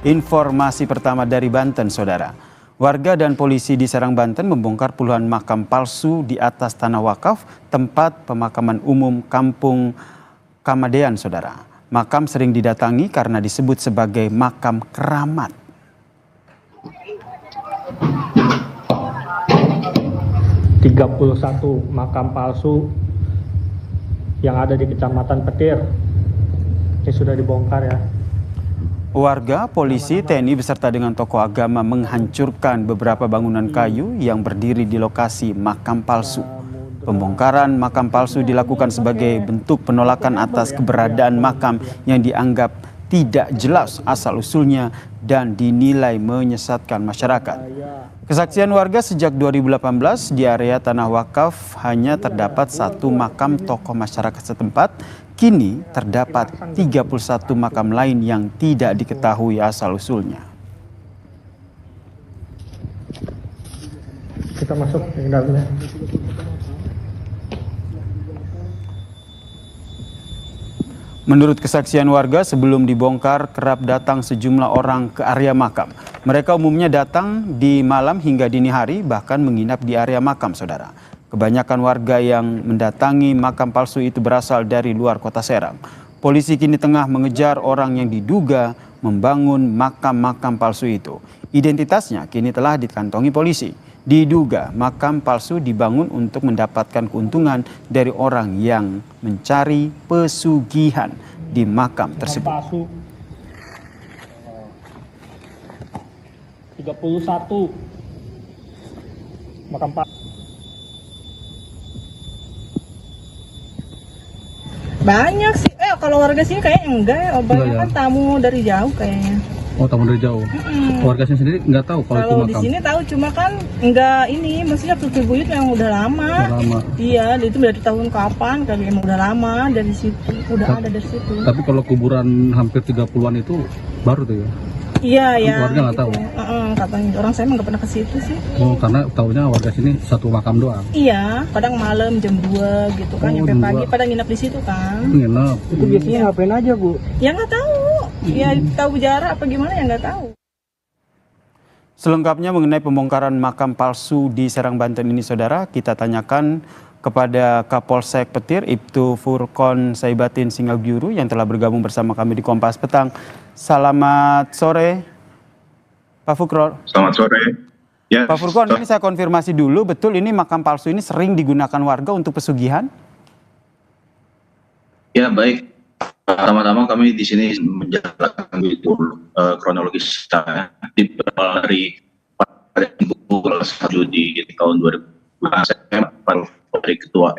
Informasi pertama dari Banten, Saudara. Warga dan polisi di Serang, Banten membongkar puluhan makam palsu di atas tanah wakaf tempat pemakaman umum Kampung Kamadean, Saudara. Makam sering didatangi karena disebut sebagai makam keramat. "31 makam palsu yang ada di Kecamatan Petir ini sudah dibongkar ya. Warga, polisi, TNI beserta dengan tokoh agama menghancurkan beberapa bangunan kayu yang berdiri di lokasi makam palsu. Pembongkaran makam palsu dilakukan sebagai bentuk penolakan atas keberadaan makam yang dianggap tidak jelas asal-usulnya dan dinilai menyesatkan masyarakat. Kesaksian warga sejak 2018 di area tanah wakaf hanya terdapat satu makam tokoh masyarakat setempat. Kini terdapat 31 makam lain yang tidak diketahui asal-usulnya. Kita masuk ke dalamnya. Menurut kesaksian warga, sebelum dibongkar kerap datang sejumlah orang ke area makam. Mereka umumnya datang di malam hingga dini hari, bahkan menginap di area makam, Saudara. Kebanyakan warga yang mendatangi makam palsu itu berasal dari luar kota Serang. Polisi kini tengah mengejar orang yang diduga membangun makam-makam palsu itu. Identitasnya kini telah dikantongi polisi. Diduga makam palsu dibangun untuk mendapatkan keuntungan dari orang yang mencari pesugihan di makam tersebut. 31 makam palsu. Banyak sih, kalau warga sini kayaknya enggak ya, banyak kan tamu dari jauh kayaknya. Oh, tamu dari jauh. Warga sendiri nggak tahu kalau itu Kalau makam. di sini tahu, cuma kan enggak ini, maksudnya Tutul Buyut yang udah lama. Udah lama. Iya, itu dari tahun kapan kali, emang udah lama dari situ, udah ada dari situ. Tapi kalau kuburan hampir 30-an itu baru tuh ya? Iya, ya. Warga nggak tahu? Katanya, orang saya emang nggak pernah ke situ sih. Oh, karena tahunya warga sini satu makam doang. Iya, kadang malam jam 2 gitu kan, Oh, sampai jam pagi 2. pada nginep di situ kan. Nginep. Itu biasanya ngapain aja, Bu? Ya nggak tahu, ya tahu jarak apa gimana ya nggak tahu. Selengkapnya mengenai pembongkaran makam palsu di Serang, Banten ini, Saudara, kita tanyakan kepada Kapolsek Petir, Ibtu Furkon Saibatin Singabiuru yang telah bergabung bersama kami di Kompas Petang. Selamat sore, Pak Furkon. Selamat sore. Ya, Pak Furkon, ini saya konfirmasi dulu, betul ini makam palsu ini sering digunakan warga untuk pesugihan? ya baik. Pertama-tama kami di sini menjelaskan itu kronologis berawal dari pada pukul 1 di tahun 2000 saya dari Ketua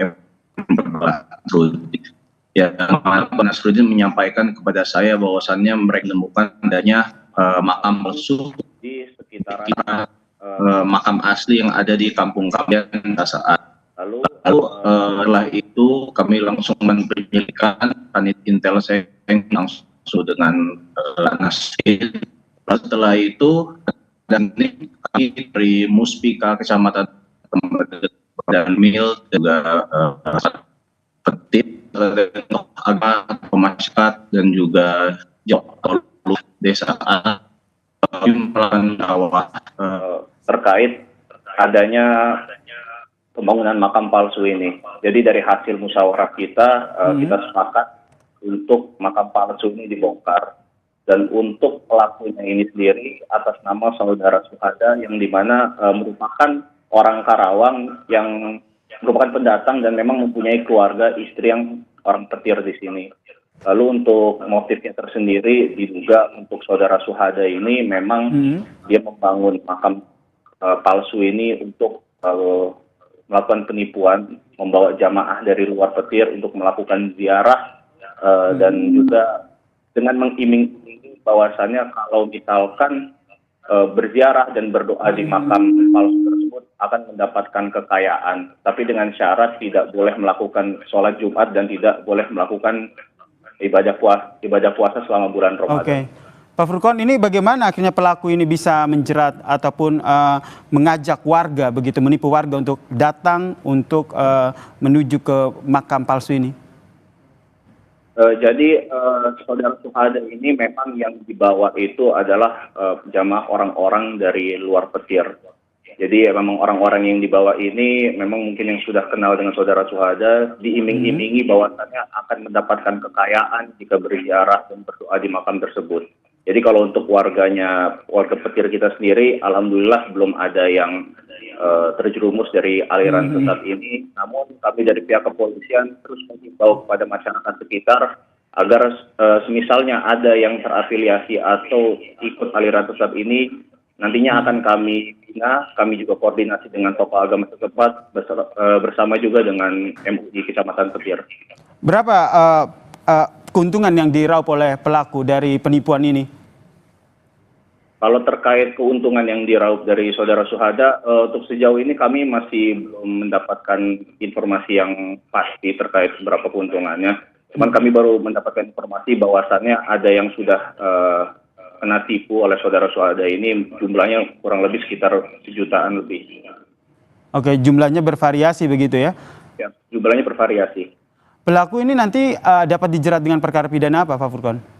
Nasruddin. Ya, Pak Nasruddin menyampaikan kepada saya bahwasannya mereka menemukan adanya makam palsu di sekitaran makam asli yang ada di Kampung Kamadean saat. Lalu setelah itu kami langsung mempenyelidikan kanit intel saya langsung dengan Nasir. Setelah itu dan kami dari Muspika Kecamatan dan Mil juga Petir agama masyarakat dan juga Jokolu desa melakukan dakwah terkait adanya pembangunan makam palsu ini. Jadi dari hasil musyawarah kita, kita sepakat untuk makam palsu ini dibongkar. Dan untuk pelakunya ini sendiri atas nama saudara Suhada yang dimana merupakan orang Karawang yang merupakan pendatang dan memang mempunyai keluarga istri yang orang Petir di sini. Lalu untuk motifnya tersendiri diduga untuk saudara Suhada ini memang dia membangun makam palsu ini untuk melakukan penipuan, membawa jamaah dari luar Petir untuk melakukan ziarah dan juga dengan mengiming-iming bahwasannya kalau misalkan berziarah dan berdoa di makam palsu tersebut akan mendapatkan kekayaan, tapi dengan syarat tidak boleh melakukan sholat Jumat dan tidak boleh melakukan ibadah puasa selama bulan Ramadan. Oke. Pak Furkon, ini bagaimana akhirnya pelaku ini bisa menjerat ataupun mengajak warga, begitu menipu warga untuk datang untuk menuju ke makam palsu ini? Jadi saudara Suhada ini memang yang dibawa itu adalah jamaah orang-orang dari luar petir. Jadi memang orang-orang yang dibawa ini memang mungkin yang sudah kenal dengan saudara Suhada, diiming-imingi bahwasannya akan mendapatkan kekayaan jika berziarah dan berdoa di makam tersebut. Jadi kalau untuk warga petir kita sendiri, alhamdulillah belum ada yang terjerumus dari aliran sesat ini. Namun kami dari pihak kepolisian terus menghimbau kepada masyarakat sekitar agar semisalnya ada yang terafiliasi atau ikut aliran sesat ini, nantinya akan kami bina. Kami juga koordinasi dengan tokoh agama setempat bersama juga dengan MUI Kecamatan Petir. Berapa keuntungan yang diraup oleh pelaku dari penipuan ini? Kalau terkait keuntungan yang diraup dari saudara Suhada, untuk sejauh ini kami masih belum mendapatkan informasi yang pasti terkait berapa keuntungannya. Cuman kami baru mendapatkan informasi bahwasannya ada yang sudah kena tipu oleh saudara Suhada ini, jumlahnya kurang lebih sekitar 1 jutaan lebih. Oke, jumlahnya bervariasi begitu ya? Ya, jumlahnya bervariasi. Pelaku ini nanti dapat dijerat dengan perkara pidana apa, Pak Furqon?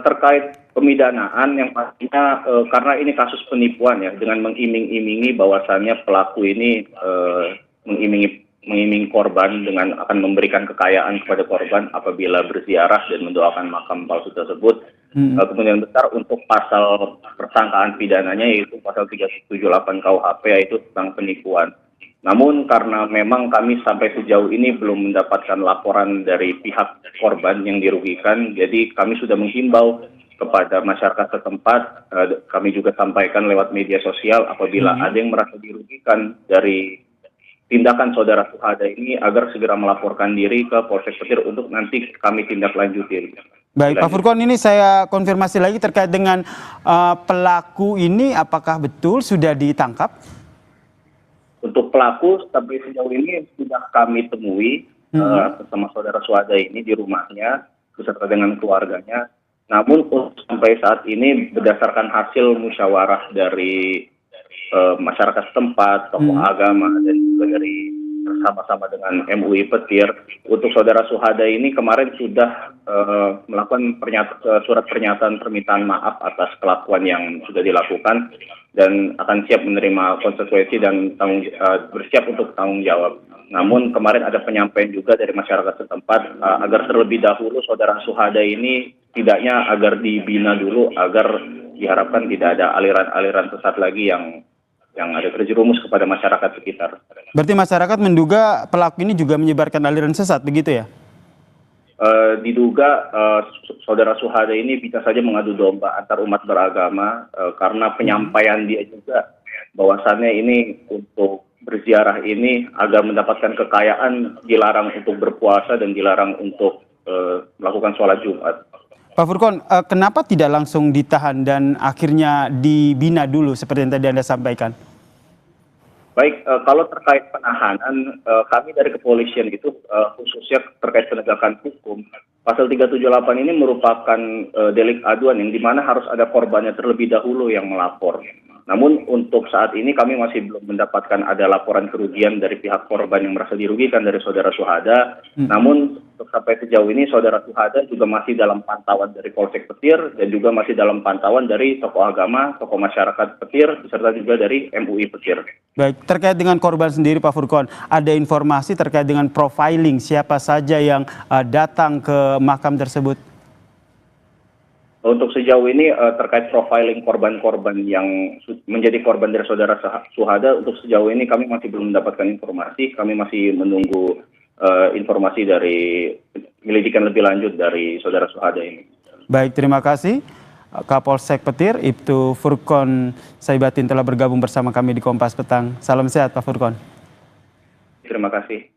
Terkait pemidanaan yang pastinya karena ini kasus penipuan ya, dengan mengiming-imingi bahwasannya pelaku ini mengiming korban dengan akan memberikan kekayaan kepada korban apabila berziarah dan mendoakan makam palsu tersebut. Kemudian besar untuk pasal persangkaan pidananya yaitu pasal 378 KUHP yaitu tentang penipuan. Namun karena memang kami sampai sejauh ini belum mendapatkan laporan dari pihak korban yang dirugikan, jadi kami sudah menghimbau kepada masyarakat setempat, kami juga sampaikan lewat media sosial apabila ada yang merasa dirugikan dari tindakan saudara Suhada ini agar segera melaporkan diri ke Polsek Petir untuk nanti kami tindak lanjutin. Baik, Pak Furqon, ini saya konfirmasi lagi terkait dengan pelaku ini, apakah betul sudah ditangkap? Untuk pelaku sampai sejauh ini sudah kami temui bersama saudara Suhada ini di rumahnya beserta dengan keluarganya. Namun sampai saat ini berdasarkan hasil musyawarah dari masyarakat setempat, tokoh agama dan juga dari bersama-sama dengan MUI Petir, untuk saudara Suhada ini kemarin sudah melakukan surat pernyataan permintaan maaf atas kelakuan yang sudah dilakukan dan akan siap menerima konsekuensi dan bersiap untuk tanggung jawab. Namun kemarin ada penyampaian juga dari masyarakat setempat agar terlebih dahulu saudara Suhada ini tidaknya agar dibina dulu agar diharapkan tidak ada aliran-aliran sesat lagi yang ada terjerumus kepada masyarakat sekitar. Berarti masyarakat menduga pelaku ini juga menyebarkan aliran sesat, begitu ya? Diduga saudara Suhada ini bisa saja mengadu domba antar umat beragama karena penyampaian dia juga bahwasannya ini untuk berziarah ini agar mendapatkan kekayaan dilarang untuk berpuasa dan dilarang untuk melakukan sholat Jumat. Pak Furqon, kenapa tidak langsung ditahan dan akhirnya dibina dulu seperti yang tadi Anda sampaikan? Baik, kalau terkait penahanan, kami dari kepolisian itu khususnya terkait penegakan hukum, pasal 378 ini merupakan delik aduan yang dimana harus ada korbannya terlebih dahulu yang melapor. Namun untuk saat ini kami masih belum mendapatkan ada laporan kerugian dari pihak korban yang merasa dirugikan dari saudara Suhada. Namun untuk sampai sejauh ini saudara Suhada juga masih dalam pantauan dari Polsek Petir dan juga masih dalam pantauan dari tokoh agama, tokoh masyarakat Petir, beserta juga dari MUI Petir. Baik, terkait dengan korban sendiri Pak Furqon, ada informasi terkait dengan profiling siapa saja yang datang ke makam tersebut? Untuk sejauh ini terkait profiling korban-korban yang menjadi korban dari saudara Suhada, untuk sejauh ini kami masih belum mendapatkan informasi. Kami masih menunggu informasi dari penyelidikan lebih lanjut dari saudara Suhada ini. Baik, terima kasih. Kapolsek Petir, Ibtu Furqon Saibatin telah bergabung bersama kami di Kompas Petang. Salam sehat Pak Furqon. Terima kasih.